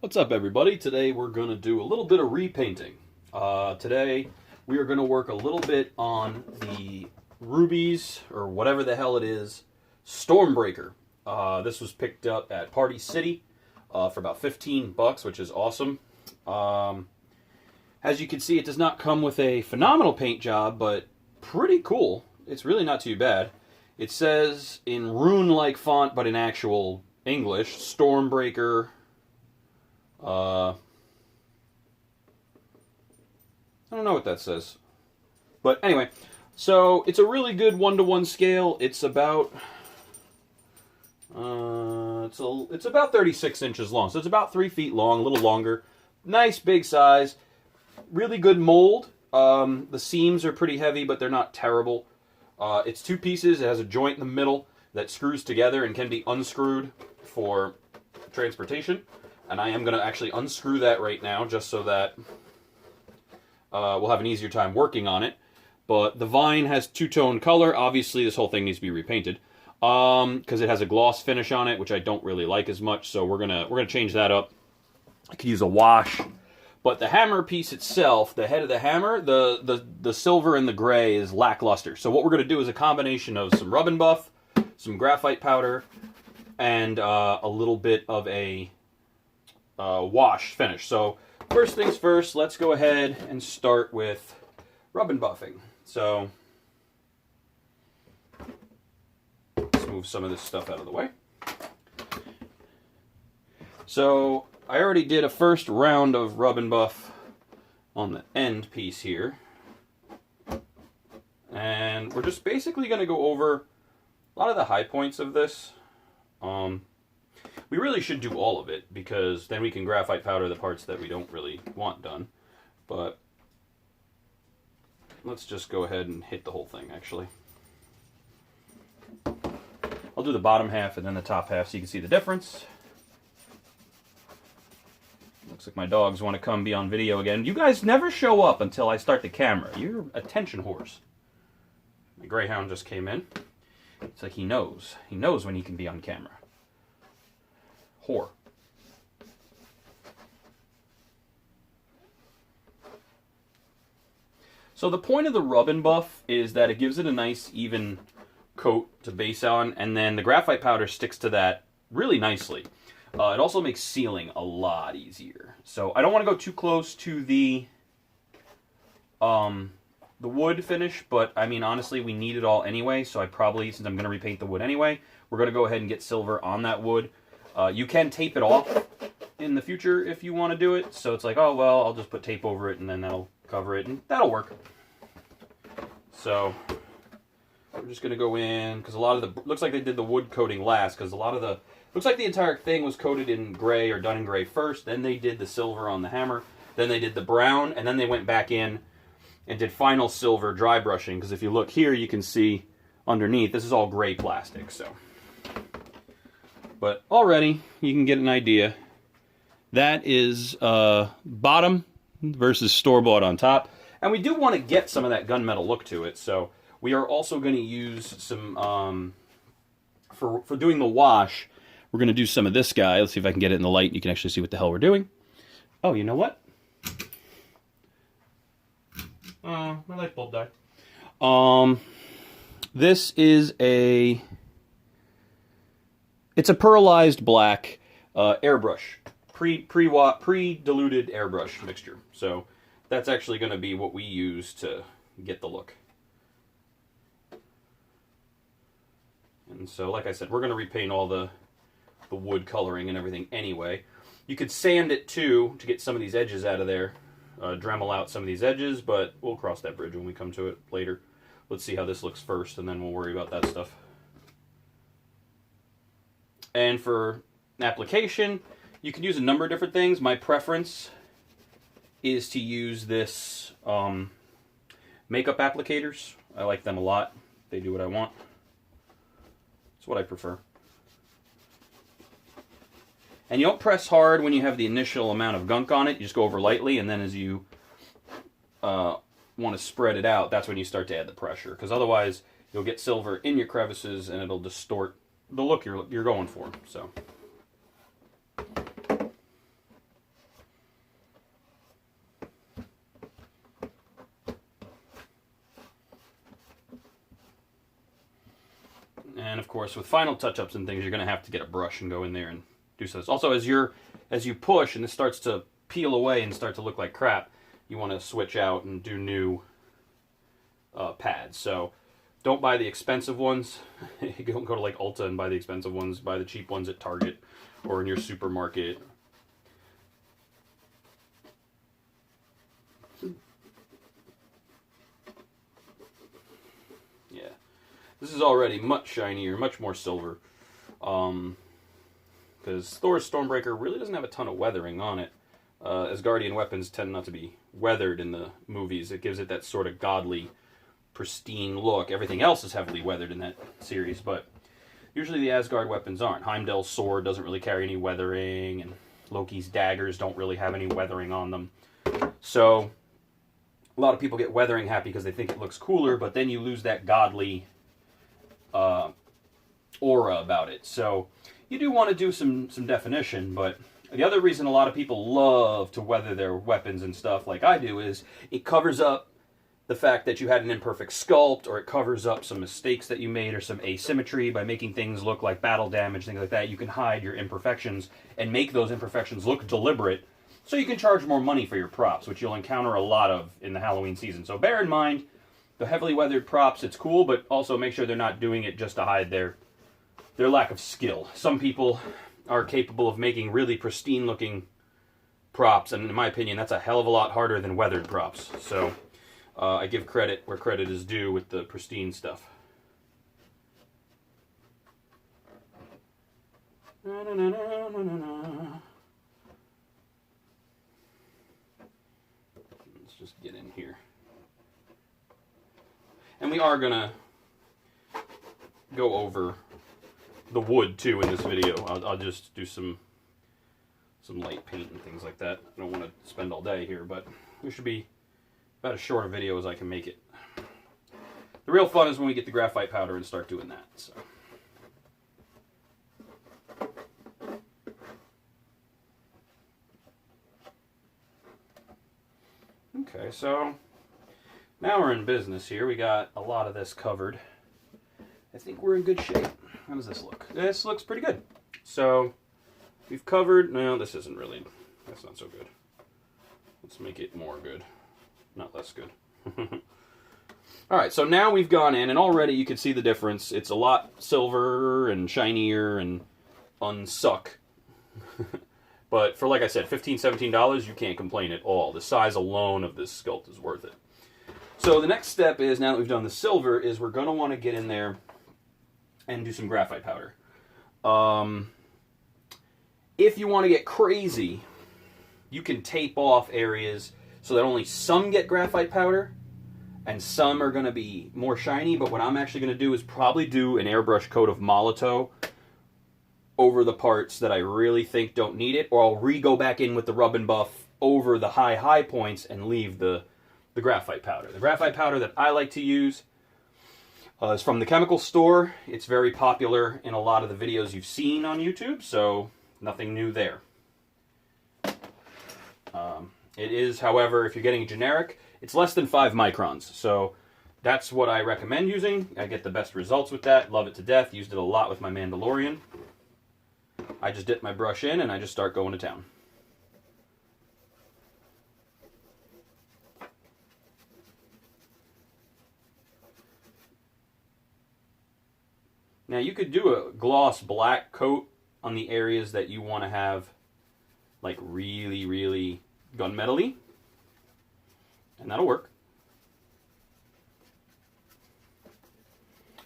What's up, everybody? Today we're going to do a little bit of repainting. Today we are going to work a little bit on the Rubies, or whatever the hell it is, Stormbreaker. This was picked up at Party City for about 15 bucks, which is awesome. As you can see, it does not come with a phenomenal paint job, but pretty cool. It's really not too bad. It says in rune-like font, but in actual English, Stormbreaker. I don't know what that says. But anyway, so it's a really good 1-to-1 scale. It's about it's about 36 inches long. So it's about 3 feet long, a little longer. Nice big size. Really good mold. The seams are pretty heavy, but they're not terrible. It's 2 pieces. It has a joint in the middle that screws together and can be unscrewed for transportation. And I am going to actually unscrew that right now, just so that we'll have an easier time working on it. But the vine has two-tone color. Obviously, this whole thing needs to be repainted because it has a gloss finish on it, which I don't really like as much. So we're gonna change that up. I could use a wash, but the hammer piece itself, the head of the hammer, the silver and the gray is lackluster. So what we're gonna do is a combination of some rub and buff, some graphite powder, and a little bit of a wash finish. So first things first, let's go ahead and start with rub and buffing. So let's move some of this stuff out of the way. So I already did a first round of rub and buff on the end piece here. And we're just basically going to go over a lot of the high points of this. We really should do all of it, because then we can graphite powder the parts that we don't really want done. But let's just go ahead and hit the whole thing, actually. I'll do the bottom half and then the top half so you can see the difference. Looks like my dogs want to come be on video again. You guys never show up until I start the camera. You're attention whores. My greyhound just came in. It's like he knows. He knows when he can be on camera. Whore. So the point of the rub and buff is that it gives it a nice even coat to base on, and then the graphite powder sticks to that really nicely. It also makes sealing a lot easier. So I don't want to go too close to the wood finish, but I mean, honestly, we need it all anyway, so I probably, since I'm going to repaint the wood anyway, we're going to go ahead and get silver on that wood. You can tape it off in the future if you want to do it. So it's like, oh, well, I'll just put tape over it and then that'll cover it, and that'll work. So we're just going to go in, because a lot of the, looks like they did the wood coating last, because a lot of the, looks like the entire thing was coated in gray or done in gray first, then they did the silver on the hammer, then they did the brown, and then they went back in and did final silver dry brushing, because if you look here, you can see underneath, this is all gray plastic, so. But already, you can get an idea. That is bottom versus store-bought on top. And we do want to get some of that gunmetal look to it. So we are also going to use some, for doing the wash, we're going to do some of this guy. Let's see if I can get it in the light. You can actually see what the hell we're doing. Oh, you know what? My light bulb died. This is a... It's a pearlized black airbrush, pre-diluted airbrush mixture. So that's actually going to be what we use to get the look. And so, like I said, we're going to repaint all the wood coloring and everything anyway. You could sand it too to get some of these edges out of there, Dremel out some of these edges, but we'll cross that bridge when we come to it later. Let's see how this looks first, and then we'll worry about that stuff. And for application, you can use a number of different things. My preference is to use this makeup applicators. I like them a lot. They do what I want. It's what I prefer. And you don't press hard when you have the initial amount of gunk on it. You just go over lightly, and then as you want to spread it out, that's when you start to add the pressure. Because otherwise, you'll get silver in your crevices, and it'll distort the look you're going for. So course, with final touch-ups and things, you're going to have to get a brush and go in there and do so. Also, as you push and this starts to peel away and start to look like crap, you want to switch out and do new pads. So don't buy the expensive ones. Don't go to like Ulta and buy the expensive ones. Buy the cheap ones at Target or in your supermarket. Yeah, this is already much shinier, much more silver. Because Thor's Stormbreaker really doesn't have a ton of weathering on it. Asgardian weapons tend not to be weathered in the movies. It gives it that sort of godly, pristine look. Everything else is heavily weathered in that series, but usually the Asgard weapons aren't. Heimdall's sword doesn't really carry any weathering, and Loki's daggers don't really have any weathering on them. So a lot of people get weathering happy because they think it looks cooler, but then you lose that godly aura about it. So you do want to do some definition, but the other reason a lot of people love to weather their weapons and stuff like I do is it covers up the fact that you had an imperfect sculpt, or it covers up some mistakes that you made, or some asymmetry by making things look like battle damage, things like that. You can hide your imperfections and make those imperfections look deliberate, so you can charge more money for your props, which you'll encounter a lot of in the Halloween season. So bear in mind, the heavily weathered props, it's cool, but also make sure they're not doing it just to hide their lack of skill. Some people are capable of making really pristine looking props, and in my opinion, that's a hell of a lot harder than weathered props. So I give credit where credit is due with the pristine stuff. Let's just get in here. And we are going to go over the wood too in this video. I'll just do some light paint and things like that. I don't want to spend all day here, but it should be about as short a video as I can make it. The real fun is when we get the graphite powder and start doing that. So. Okay, so now we're in business here. We got a lot of this covered. I think we're in good shape. How does this look? This looks pretty good. So we've covered, no, this isn't really, that's not so good. Let's make it more good, not less good. All right, so now we've gone in, and already you can see the difference. It's a lot silver and shinier and unsuck. But for, like I said, $15, $17, you can't complain at all. The size alone of this sculpt is worth it. So the next step is, now that we've done the silver, is we're going to want to get in there and do some graphite powder. If you want to get crazy, you can tape off areas so that only some get graphite powder and some are going to be more shiny. But what I'm actually going to do is probably do an airbrush coat of Molotow over the parts that I really think don't need it, or I'll go back in with the rub and buff over the high points and leave the graphite powder. The graphite powder that I like to use is from the chemical store. It's very popular in a lot of the videos you've seen on YouTube, so nothing new there. It is, however, if you're getting generic, it's less than 5 microns, so that's what I recommend using. I get the best results with that. Love it to death. Used it a lot with my Mandalorian. I just dip my brush in and I just start going to town. Now you could do a gloss black coat on the areas that you want to have like really, really gunmetal-y, and that'll work.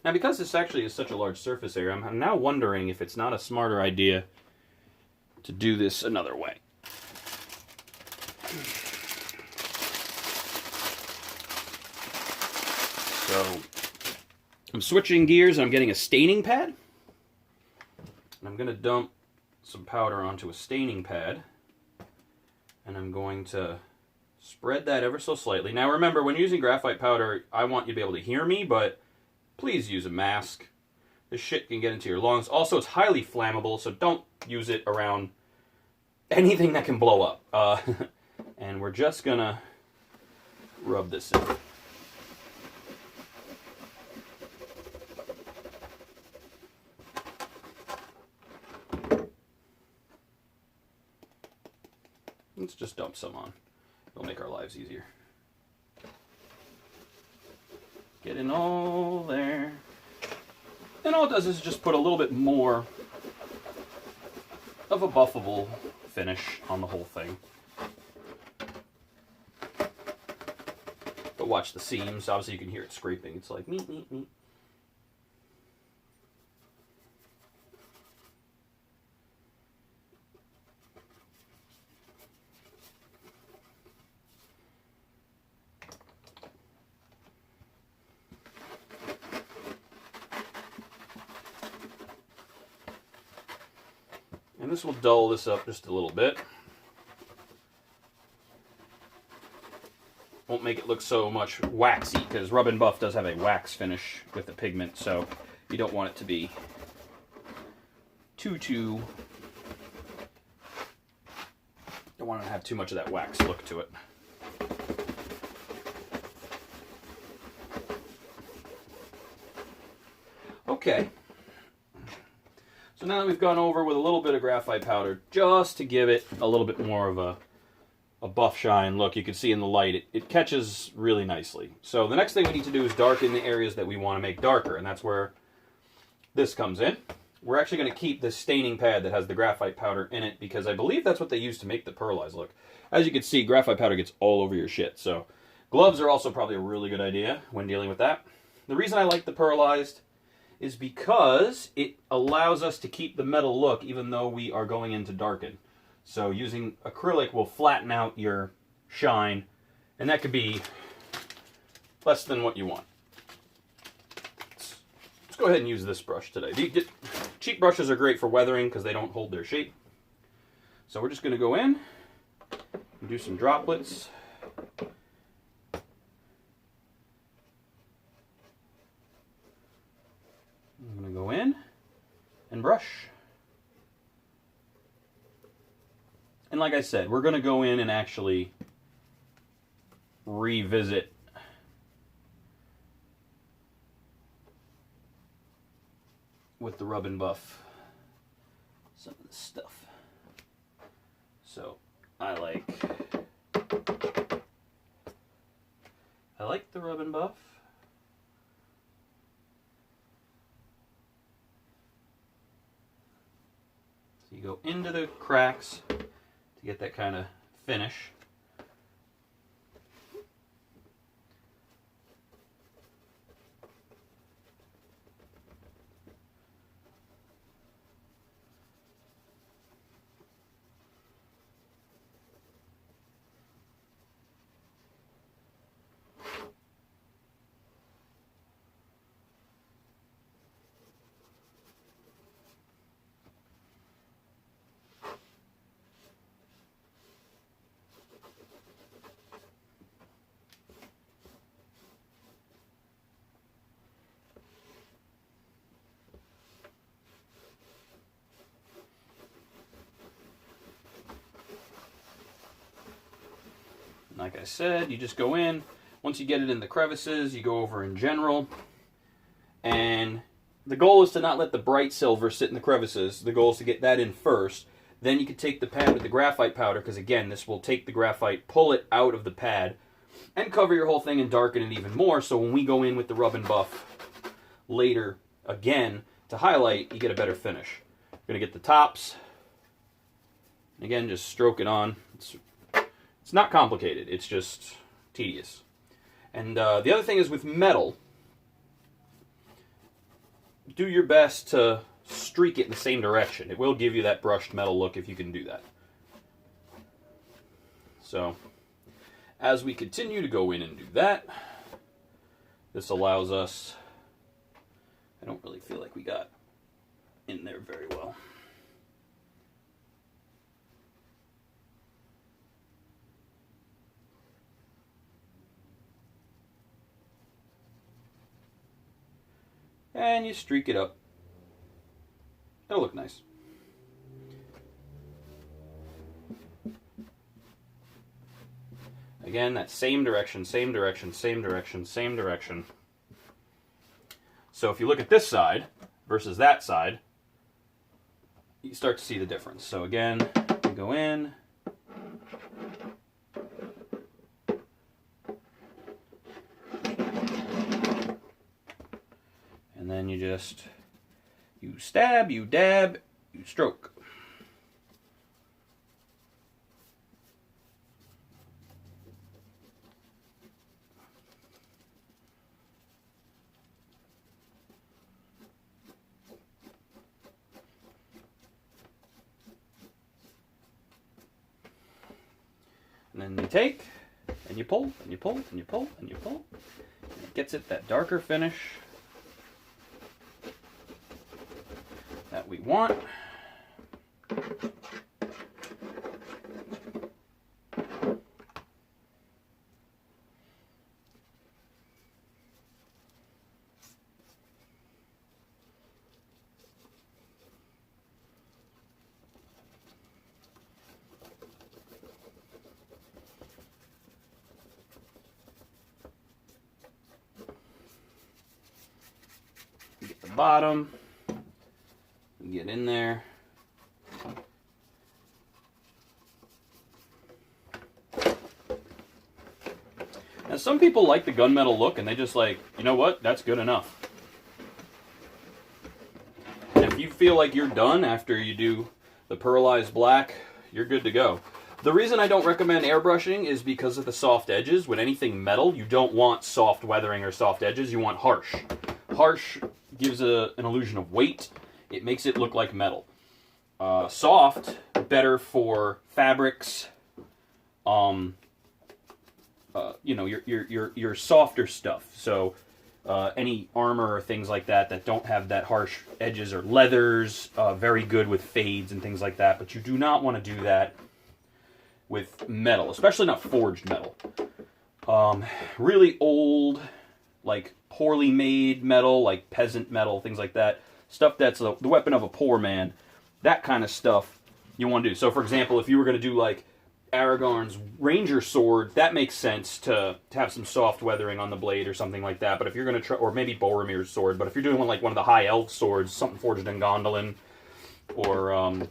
Now, because this actually is such a large surface area, I'm now wondering if it's not a smarter idea to do this another way. So, I'm switching gears and I'm getting a staining pad. And I'm going to dump some powder onto a staining pad. And I'm going to spread that ever so slightly. Now remember, when using graphite powder, I want you to be able to hear me, but please use a mask. This shit can get into your lungs. Also, it's highly flammable, so don't use it around anything that can blow up. And we're just gonna rub this in. Let's just dump some on. It'll make our lives easier. Get in all there. And all it does is just put a little bit more of a buffable finish on the whole thing. But watch the seams. Obviously you can hear it scraping. It's like meet, meet, meet. And this will dull this up just a little bit. Won't make it look so much waxy, because Rub and Buff does have a wax finish with the pigment, so you don't want it to be too don't want to have too much of that wax look to it. Okay. So now that we've gone over with a little bit of graphite powder, just to give it a little bit more of a buff shine look, you can see in the light, it catches really nicely. So the next thing we need to do is darken the areas that we want to make darker, and that's where this comes in. We're actually going to keep this staining pad that has the graphite powder in it, because I believe that's what they use to make the pearlized look. As you can see, graphite powder gets all over your shit, so gloves are also probably a really good idea when dealing with that. The reason I like the pearlized is because it allows us to keep the metal look even though we are going in to darken. So using acrylic will flatten out your shine, and that could be less than what you want. Let's go ahead and use this brush today. Cheap brushes are great for weathering because they don't hold their shape. So we're just going to go in and do some droplets. I'm going to go in and brush. And like I said, we're going to go in and actually revisit with the Rub and Buff some of this stuff. So I like the Rub and Buff. So you go into the cracks to get that kind of finish. Like I said, you just go in. Once you get it in the crevices, you go over in general. And the goal is to not let the bright silver sit in the crevices. The goal is to get that in first. Then you can take the pad with the graphite powder, because again, this will take the graphite, pull it out of the pad, and cover your whole thing and darken it even more. So when we go in with the Rub and Buff later, again, to highlight, you get a better finish. You're going to get the tops. And again, just stroke it on. It's not complicated, it's just tedious. And the other thing is with metal, do your best to streak it in the same direction. It will give you that brushed metal look if you can do that. So, as we continue to go in and do that, this allows us, I don't really feel like we got in there very well. And you streak it up. It'll look nice. Again, that same direction, same direction, same direction, same direction. So if you look at this side versus that side, you start to see the difference. So again, you go in, And then you stab, you dab, you stroke. And then you take, and you pull, and you pull, and you pull, and you pull. And it gets it that darker finish that we want. Get the bottom, get in there. Now some people like the gunmetal look and they just like, you know what, that's good enough. And if you feel like you're done after you do the pearlized black, you're good to go. The reason I don't recommend airbrushing is because of the soft edges. With anything metal, you don't want soft weathering or soft edges, you want harsh. Harsh gives an illusion of weight. It makes it look like metal. Soft, better for fabrics. You know, your softer stuff. So any armor or things like that that don't have that harsh edges, or leathers, very good with fades and things like that. But you do not want to do that with metal, especially not forged metal. Really old, like poorly made metal, like peasant metal, things like that. Stuff that's the weapon of a poor man. That kind of stuff you want to do. So, for example, if you were going to do like Aragorn's ranger sword, that makes sense to have some soft weathering on the blade or something like that. But if you're going to try, or maybe Boromir's sword, but if you're doing one like one of the high elf swords, something forged in Gondolin, or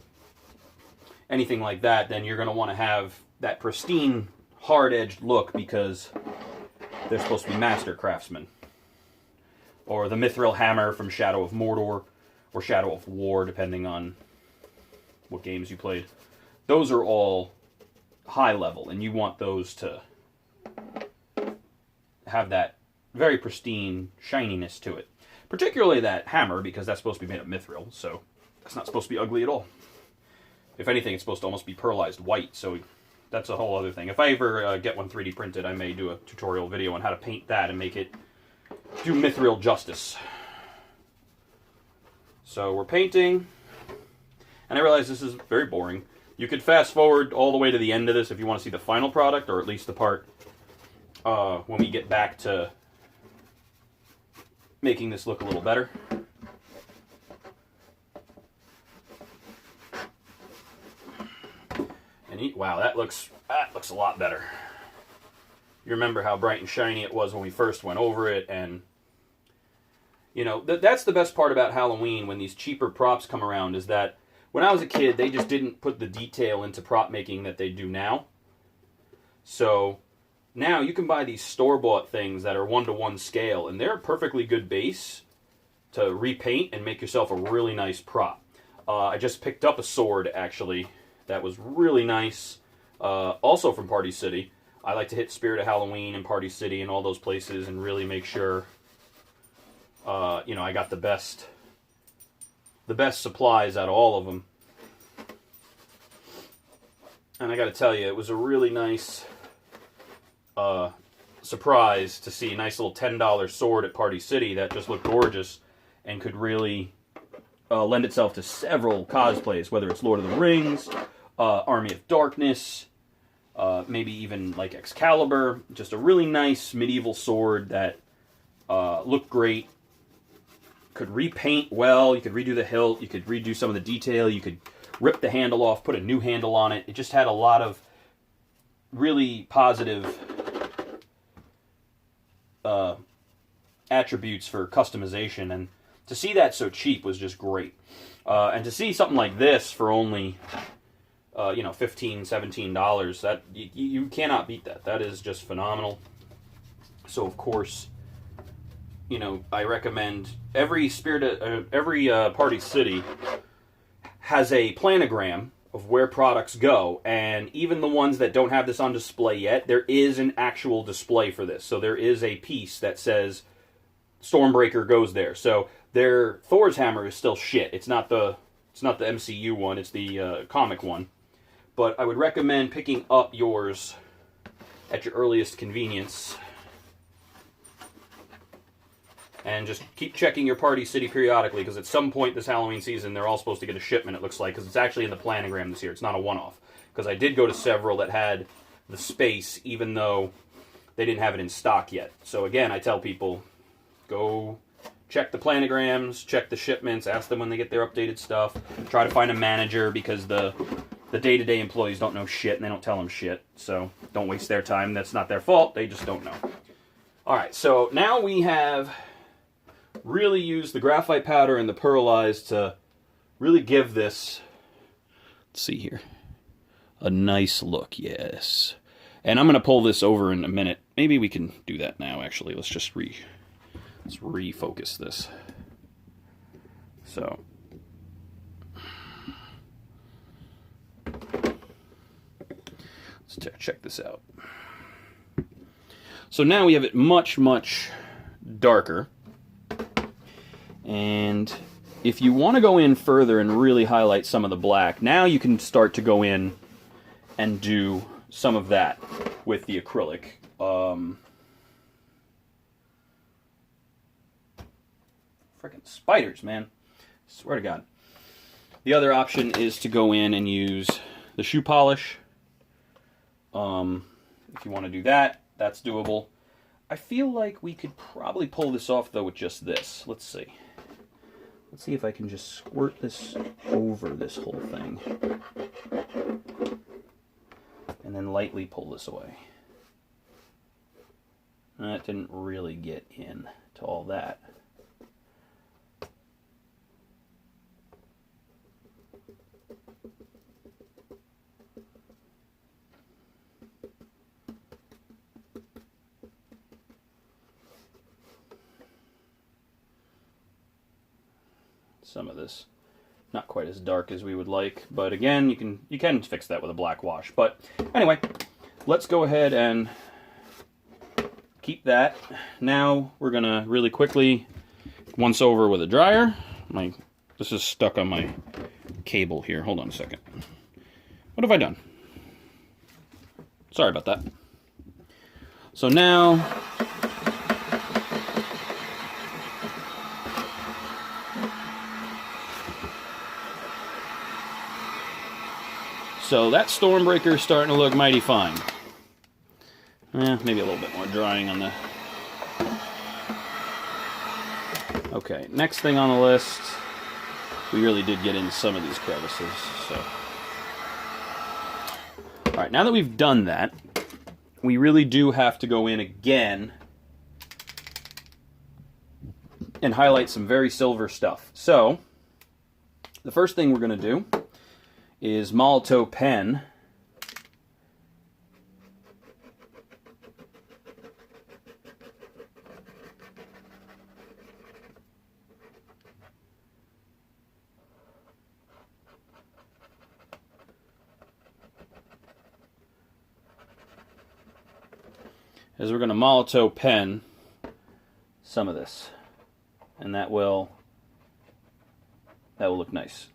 anything like that, then you're going to want to have that pristine, hard-edged look because they're supposed to be master craftsmen. Or the Mithril hammer from Shadow of Mordor, or Shadow of War, depending on what games you played. Those are all high level, and you want those to have that very pristine shininess to it. Particularly that hammer, because that's supposed to be made of mithril, so that's not supposed to be ugly at all. If anything, it's supposed to almost be pearlized white, so that's a whole other thing. If I ever get one 3D printed, I may do a tutorial video on how to paint that and make it do mithril justice. So we're painting, and I realize this is very boring. You could fast forward all the way to the end of this if you want to see the final product, or at least the part when we get back to making this look a little better. And wow, that looks a lot better. You remember how bright and shiny it was when we first went over it, and you know, that's the best part about Halloween when these cheaper props come around, is that when I was a kid, they just didn't put the detail into prop making that they do now. So now you can buy these store-bought things that are 1-to-1 scale, and they're a perfectly good base to repaint and make yourself a really nice prop. I just picked up a sword, actually, that was really nice, also from Party City. I like to hit Spirit of Halloween and Party City and all those places and really make sure, you know, I got the best supplies out of all of them. And I got to tell you, it was a really nice surprise to see a nice little $10 sword at Party City that just looked gorgeous and could really lend itself to several cosplays, whether it's Lord of the Rings, Army of Darkness, maybe even like Excalibur. Just a really nice medieval sword that looked great. Could repaint well, you could redo the hilt, you could redo some of the detail, you could rip the handle off, put a new handle on it. It just had a lot of really positive attributes for customization, and to see that so cheap was just great. And to see something like this for only you know, $15, $17, that you cannot beat that. That is just phenomenal. So of course you know, I recommend every Party City has a planogram of where products go, and even the ones that don't have this on display yet, there is an actual display for this. So there is a piece that says Stormbreaker goes there. So their Thor's hammer is still shit. It's not the MCU one, it's the comic one. But I would recommend picking up yours at your earliest convenience. And just keep checking your Party City periodically, because at some point this Halloween season, they're all supposed to get a shipment, it looks like, because it's actually in the planogram this year. It's not a one-off. Because I did go to several that had the space, even though they didn't have it in stock yet. So again, I tell people, go check the planograms, check the shipments, ask them when they get their updated stuff. Try to find a manager, because the day-to-day employees don't know shit, and they don't tell them shit. So don't waste their time. That's not their fault. They just don't know. All right, so now we have really used the graphite powder and the pearlized to really give this, let's see here, a nice look, yes. And I'm going to pull this over in a minute. Maybe we can do that now, actually. Let's just let's refocus this. So let's check this out. So now we have it much, much darker. And if you want to go in further and really highlight some of the black, now you can start to go in and do some of that with the acrylic. Freaking spiders, man. Swear to God. The other option is to go in and use the shoe polish. If you want to do that, that's doable. I feel like we could probably pull this off, though, with just this. Let's see. Let's see if I can just squirt this over this whole thing. And then lightly pull this away. That didn't really get in to all that. Some of this not quite as dark as we would like, but again, you can fix that with a black wash. But anyway, let's go ahead and keep that. Now we're gonna really quickly once over with a dryer. This is stuck on my cable here. Hold on a second. What have I done? Sorry about that. So now that Stormbreaker is starting to look mighty fine. Maybe a little bit more drying on the... Okay, next thing on the list, we really did get into some of these crevices, so... Alright, now that we've done that, we really do have to go in again and highlight some very silver stuff. So, the first thing we're going to do is Molotow pen. As we're going to Molotow pen some of this, and that will look nice.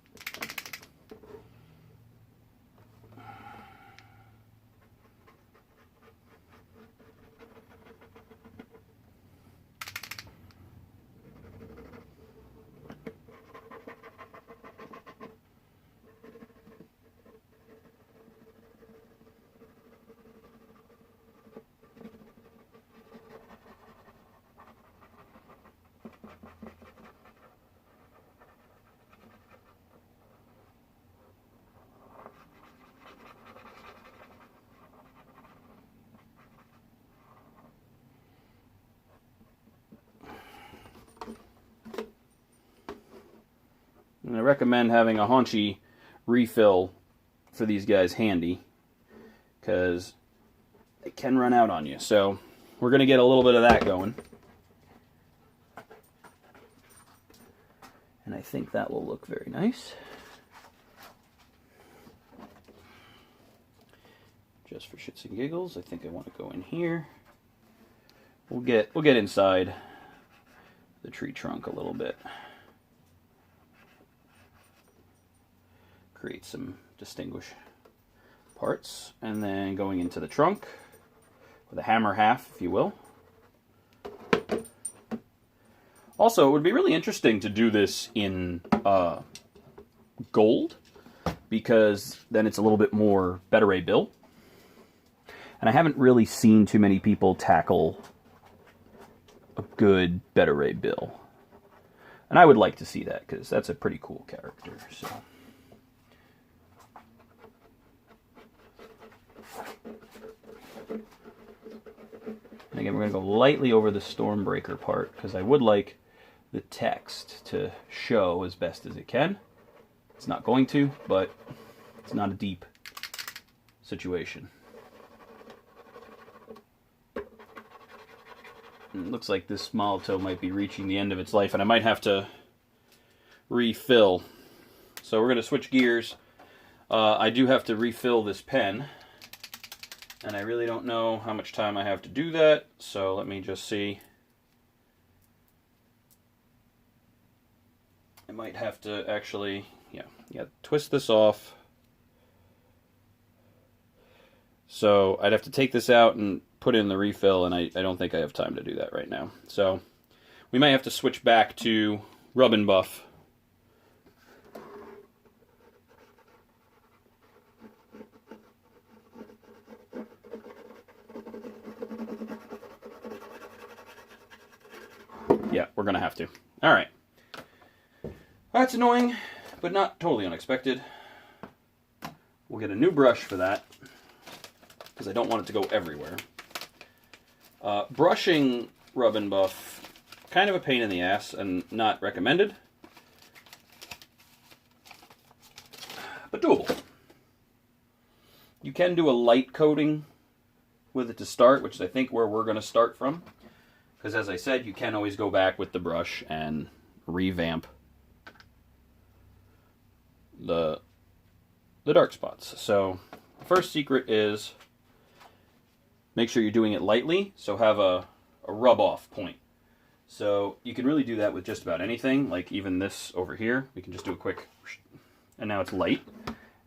And I recommend having a haunchy refill for these guys handy, because they can run out on you. So we're going to get a little bit of that going. And I think that will look very nice. Just for shits and giggles, I think I want to go in here. We'll get inside the tree trunk a little bit. Create some distinguished parts, and then going into the trunk with a hammer half, if you will. Also, it would be really interesting to do this in gold, because then it's a little bit more Beta-Ray Bill. And I haven't really seen too many people tackle a good Beta-Ray Bill. And I would like to see that, because that's a pretty cool character. So. And again, we're going to go lightly over the Stormbreaker part, because I would like the text to show as best as it can. It's not going to, but it's not a deep situation. And it looks like this Molotov might be reaching the end of its life, and I might have to refill. So we're going to switch gears. I do have to refill this pen, and I really don't know how much time I have to do that, so let me just see. I might have to actually, twist this off. So I'd have to take this out and put in the refill, and I don't think I have time to do that right now. So we might have to switch back to Rub and Buff. Yeah, we're going to have to. All right. That's annoying, but not totally unexpected. We'll get a new brush for that, because I don't want it to go everywhere. Brushing Rub and Buff, kind of a pain in the ass and not recommended, but doable. You can do a light coating with it to start, which is I think where we're going to start from, because as I said, you can always go back with the brush and revamp the dark spots. So the first secret is make sure you're doing it lightly, so have a rub off point. So you can really do that with just about anything, like even this over here. We can just do a quick, and now it's light.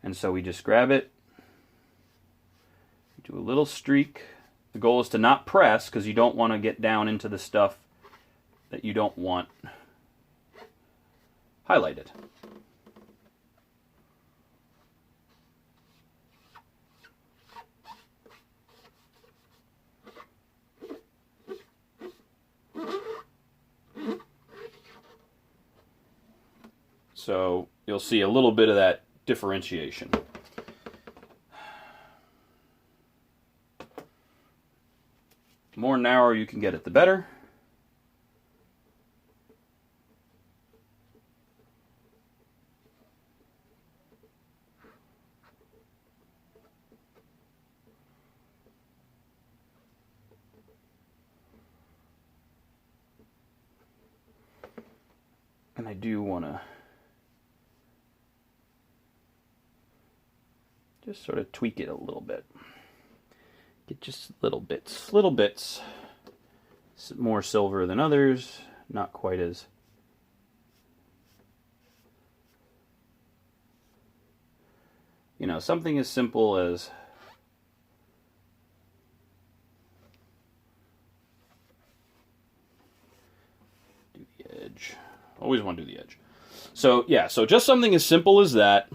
And so we just grab it, do a little streak. The goal is to not press, because you don't want to get down into the stuff that you don't want highlighted. So you'll see a little bit of that differentiation. The more narrow you can get it, the better. And I do want to just sort of tweak it a little bit. Get just little bits. More silver than others, not quite as something as simple as do the edge. Always want to do the edge. So yeah, so just something as simple as that.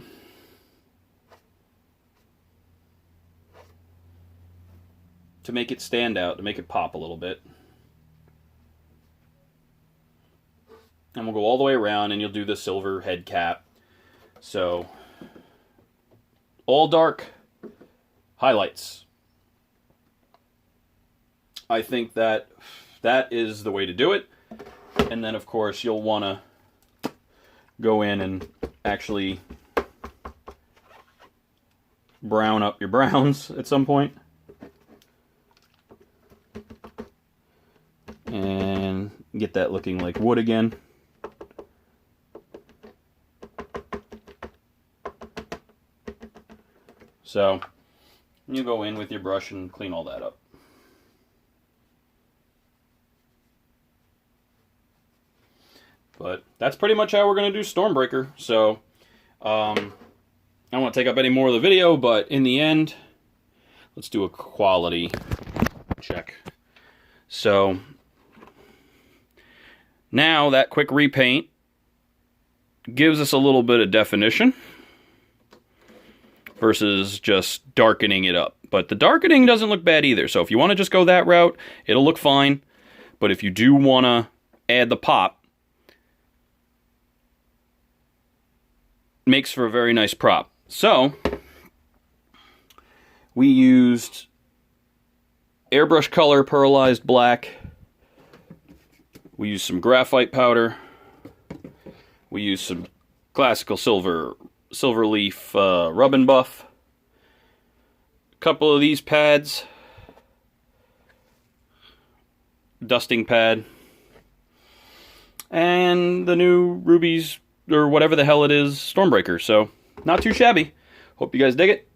To make it stand out, to make it pop a little bit. And we'll go all the way around, and you'll do the silver head cap. So, all dark highlights. I think that is the way to do it. And then, of course, you'll want to go in and actually brown up your browns at some point. And get that looking like wood again. So you go in with your brush and clean all that up. But that's pretty much how we're going to do Stormbreaker. So I don't want to take up any more of the video, but in the end, let's do a quality check. So now that quick repaint gives us a little bit of definition versus just darkening it up. But the darkening doesn't look bad either. So if you want to just go that route, it'll look fine. But if you do want to add the pop, it makes for a very nice prop. So we used airbrush color pearlized black. We used some graphite powder. We used some classical silver leaf rub and buff. A couple of these pads. Dusting pad. And the new Ruby's, or whatever the hell it is, Stormbreaker. So, not too shabby. Hope you guys dig it.